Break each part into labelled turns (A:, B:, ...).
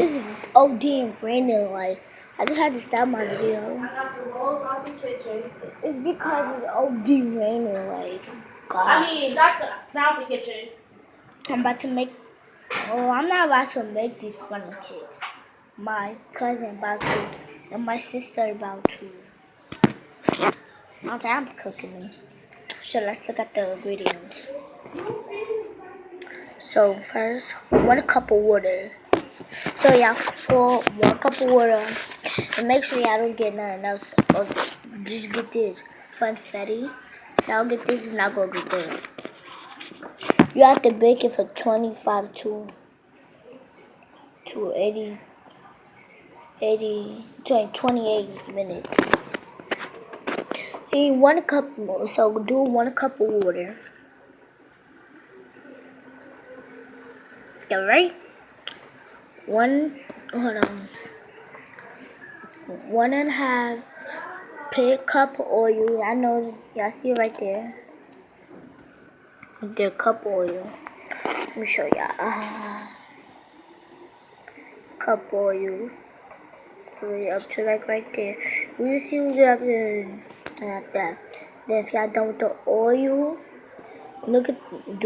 A: It's OD and raining. Like, I just had to stop my video.
B: I got the rolls out the kitchen.
A: It's because it's OD raining. Like, God.
B: I mean, not the kitchen.
A: I'm about to make. Oh, I'm not about to make these funnel cakes. My cousin about to, and my sister about to. Okay, I'm cooking them. So let's look at the ingredients. So first, 1 cup of water. So y'all pour 1 cup of water, and make sure y'all don't get nothing else. Or just get this funfetti. If y'all get this, it's not gonna get good. You have to bake it for 25 to 28 minutes. See, 1 cup. So do 1 cup of water. All right. Hold on. 1.5 cup of oil. I know y'all see it right there. The cup of oil. Let me show y'all. Cup oil. Right up to like right there. We just use it up there like that. Then if y'all done with the oil, do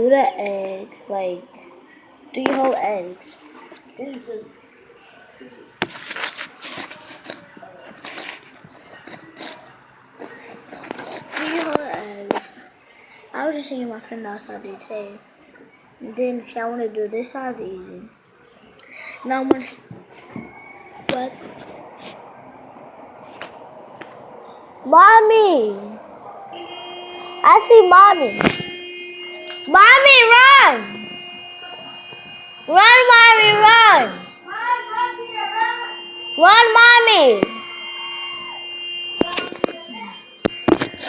A: the eggs, like 3 whole eggs. This is the 3 whole eggs. I was just seeing my friend outside the table. And then if y'all want to do this side, it's easy. Now once what? Mommy! I see mommy. Mommy, run! Run, mommy, run! Run, mommy!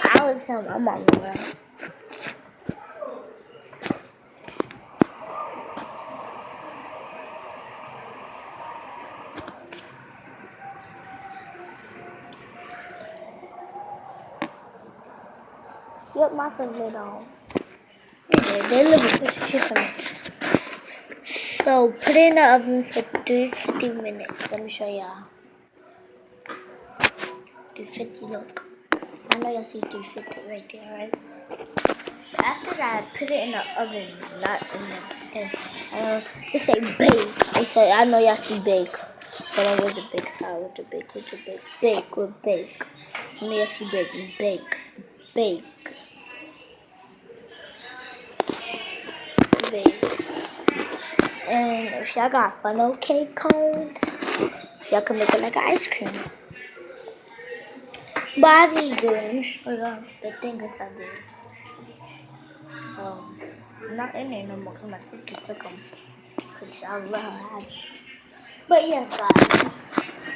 A: I was telling my mom to run. Yep, my friend laid on. They live with this shit for me. So put it in the oven for 350 minutes. Let me show y'all. 350, look. I know y'all see 350 right there, right? So after that, put it in the oven, not in the thing. It say bake. I know y'all see bake. But I with the bake side, with the bake. Bake. I know y'all see bake. And if y'all got funnel cake cones, y'all can make it like an ice cream. But I just do it. Let me show y'all the thing inside there. Not in there no more because my sister took them. Because y'all let her have it. But yes, guys.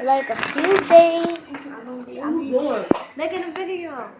A: Like a few days, I'm making a video.